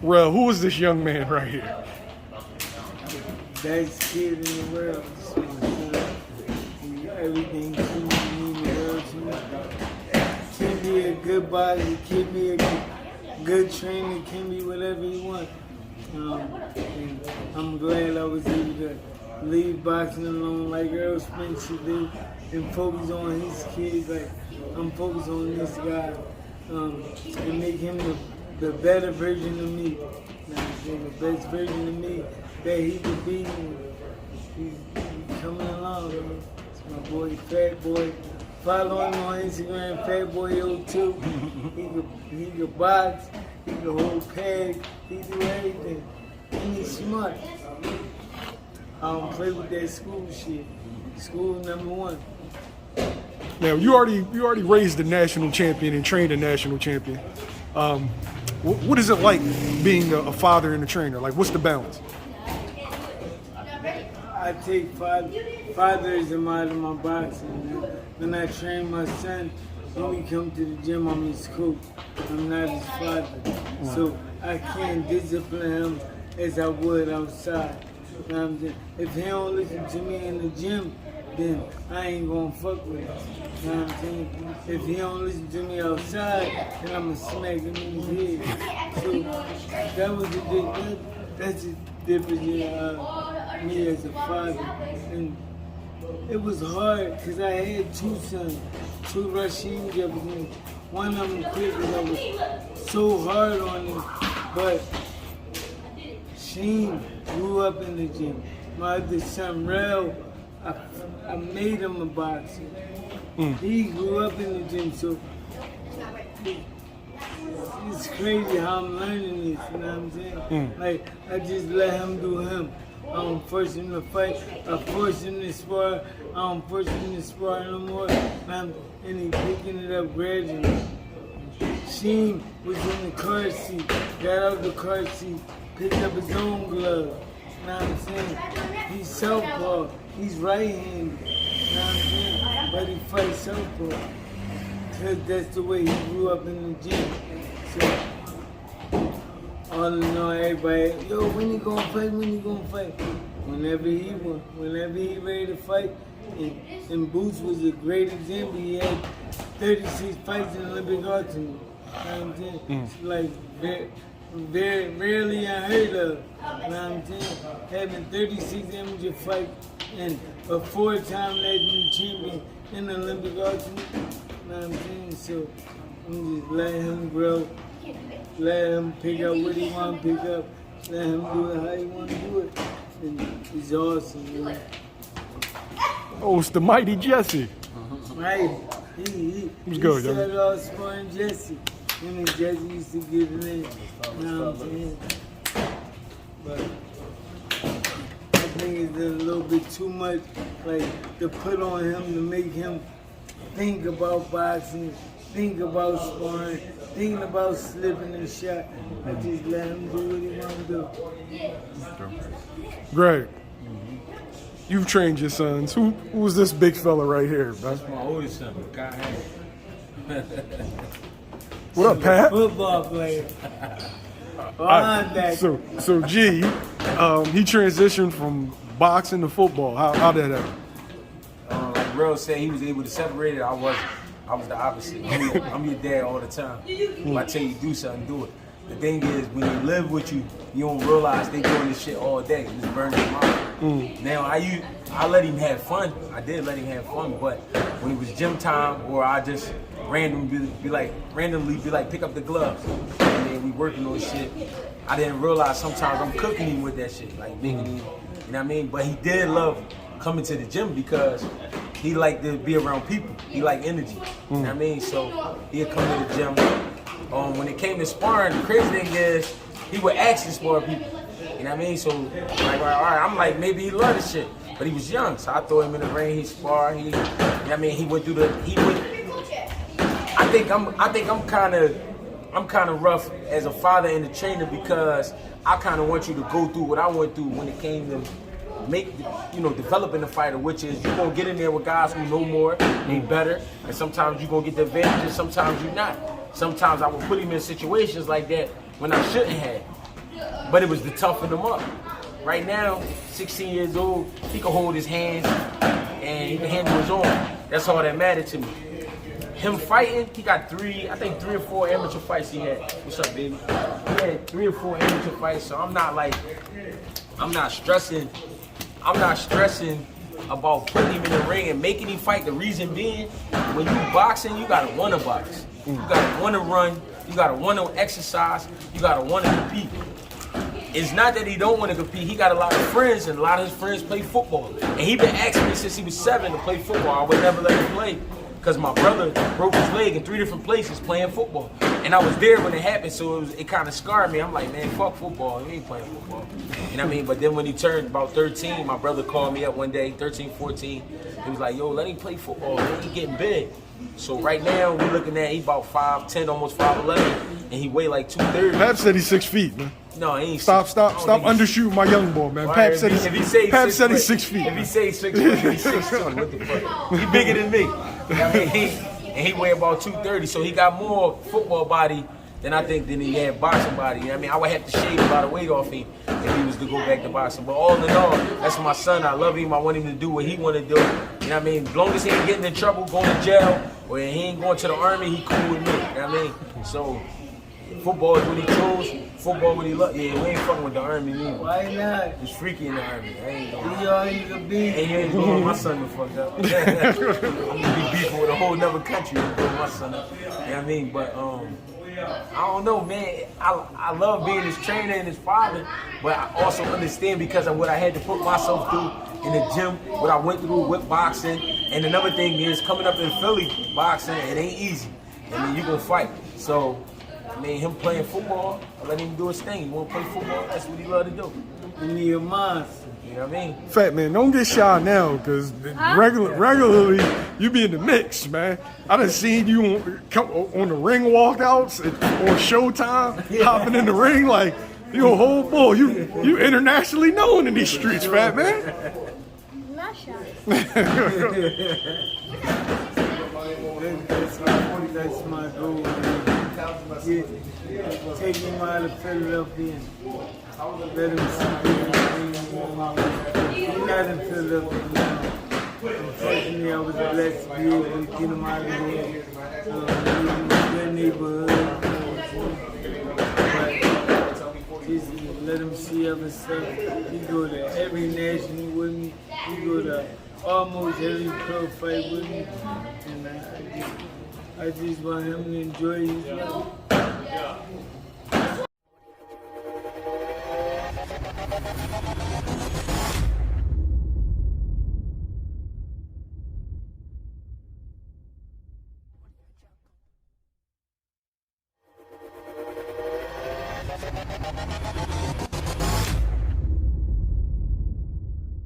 Rell, who is this young man right here? Best kid in the world. This is my son. He got everything to me in the world to me. Can be a good boxer, can be a good trainer, can be whatever he wants. And I'm glad I was able to leave boxing alone like Earl Spencer did and focus on his kids like I'm focused on this guy and make him the better version of me. The best version of me that he could be. He's coming along, man. It's my boy, Fat Boy. Follow him on Instagram, FatBoy02. He could box, he could hold peg, he do everything. And he's smart. I don't play with that school shit. School #1. Now, you already raised the national champion and trained a national champion. What is it like being a father and a trainer? Like, what's the balance? I take fathers in my boxing. When I train my son, when we come to the gym, I'm his coach. I'm not his father. So I can't discipline him as I would outside. You know what I'm saying? If he don't listen to me in the gym, then I ain't gonna fuck with him. You know what I'm saying? If he don't listen to me outside, then I'ma smack him in his head. So that was that's the difference in me as a father. And it was hard because I had 2 sons, 2 Rashiem Jefferson. One of them quit because I was so hard on him. But Sheen grew up in the gym. My other son, Rell, I made him a boxer. He grew up in the gym, so it's crazy how I'm learning this, you know what I'm saying? Like, I just let him do him. I don't force him to fight. I force him to spar. I don't force him to spar no more. And he picking it up gradually. Sheen was in the car seat, got out the car seat, picked up his own glove. You know what I'm saying? He's southpaw. He's right-handed. You know what I'm saying? But he fights southpaw. Because that's the way he grew up in the gym. So, all in all, everybody, yo, when he gonna fight? When he gonna fight? Whenever he want. Whenever he ready to fight. And Boots was a great example. He had 36 fights in Olympic archery. You know what I'm saying? It's like very rarely unheard of. You know what I'm saying? Having 36 amateur fights and a 4-time national champion in the Olympic archery. You know what I'm saying? So I'm just letting him grow. Let him pick up what he want to pick up. Let him do it how he want to do it. And it's awesome, man. Oh, it's the mighty Jesse. Right. He started off sparring Jesse. Him and Jesse used to get it in. You know what I'm saying? But I think it's a little bit too much, like, to put on him to make him think about boxing, think about sparring, thinking about slipping and shot. I just let him do what he want to do. Greg, you've trained your sons. Who's this big fella right here, bro? That's my oldest son, Guy Hackett. What up, Pat? Football player. So G, he transitioned from boxing to football. How did that happen? Like Rell said, he was able to separate it. I was the opposite. I'm your dad all the time. If I tell you to do something, do it. The thing is, when they live with you, you don't realize they doing this shit all day. It's burning your mind. Now, I let him have fun. I did let him have fun, but when it was gym time, or I just randomly be like, pick up the gloves, and then we working on shit, I didn't realize sometimes I'm cooking him with that shit, like making him, you know what I mean? But he did love coming to the gym because he liked to be around people. He liked energy, you know what I mean? So he'd come to the gym. When it came to sparring, the crazy thing is, he would actually spar people. You know what I mean? So, like, all right, I'm like, maybe he loved this shit. But he was young, so I threw him in the ring, he sparred, you know what I mean? He went through I think I'm kind of rough as a father and a trainer because I kind of want you to go through what I went through when it came to developing the fighter, which is you're going to get in there with guys who know more, they better, and sometimes you're going to get the advantage and sometimes you're not. Sometimes I would put him in situations like that when I shouldn't have. but it was to toughen him up. Right now, 16 years old, he can hold his hands and he can handle his own. That's all that mattered to me. Him fighting, he got I think 3 or 4 amateur fights he had. What's up, baby? He had 3 or 4 amateur fights, so I'm not stressing about putting him in the ring and making him fight. The reason being, when you boxing, you gotta wanna box. You gotta wanna run, you gotta wanna exercise, you gotta wanna compete. It's not that he don't want to compete. He got a lot of friends, and a lot of his friends play football. And he been asking me since he was 7 to play football. I would never let him play because my brother broke his leg in 3 different places playing football. And I was there when it happened, so it kind of scarred me. I'm like, man, fuck football. He ain't playing football. You know what I mean? But then when he turned about 13, my brother called me up one day, 13, 14. He was like, yo, let him play football. Man, he getting big. So right now, we're looking at, he about 5'10", almost 5'11", and he weigh like 230. Pap said he's 6 feet, man. No, he ain't. Stop undershooting my young boy, man. Pap said he's 6 feet. If he say 6 feet, he's 6 feet. What the fuck? He bigger than me. I mean, he weigh about 230, so he got more football body than he had boxing body. I mean, I would have to shave a lot of weight off him if he was to go back to boxing. But all in all, that's my son. I love him. I want him to do what he want to do. You know what I mean? As long as he ain't getting in trouble, going to jail, or he ain't going to the army, he cool with me. You know what I mean? So football is what he chose. Football what he love. Yeah, we ain't fucking with the army either. Why not? It's freaky in the army. I ain't going. We all you can be. And you ain't going my son to fuck up. I'm gonna be beefing with a whole nother country and going my son up. You know what I mean? But I don't know, man. I love being his trainer and his father, but I also understand because of what I had to put myself through in the gym, what I went through with boxing. And another thing is, coming up in Philly, boxing, it ain't easy. I mean, you gonna fight. So, I mean, him playing football, I let him do his thing. He wanna play football, that's what he love to do. You need a monster. You know what I mean? Fat man, don't get shy now, because regularly you be in the mix, man. I done seen you on the ring walkouts on Showtime, hopping in the ring like you a whole bull. You internationally known in these streets, fat man. Not shy. That's my goal, man. Take him out of Philadelphia and let him see him. He's not in Philadelphia now. Unfortunately, I was blessed to be able to get him out of here. Live in a good neighborhood. But just let him see other stuff. He go to every national with me. He go to almost every pro fight with me. And I just want him to enjoy his life.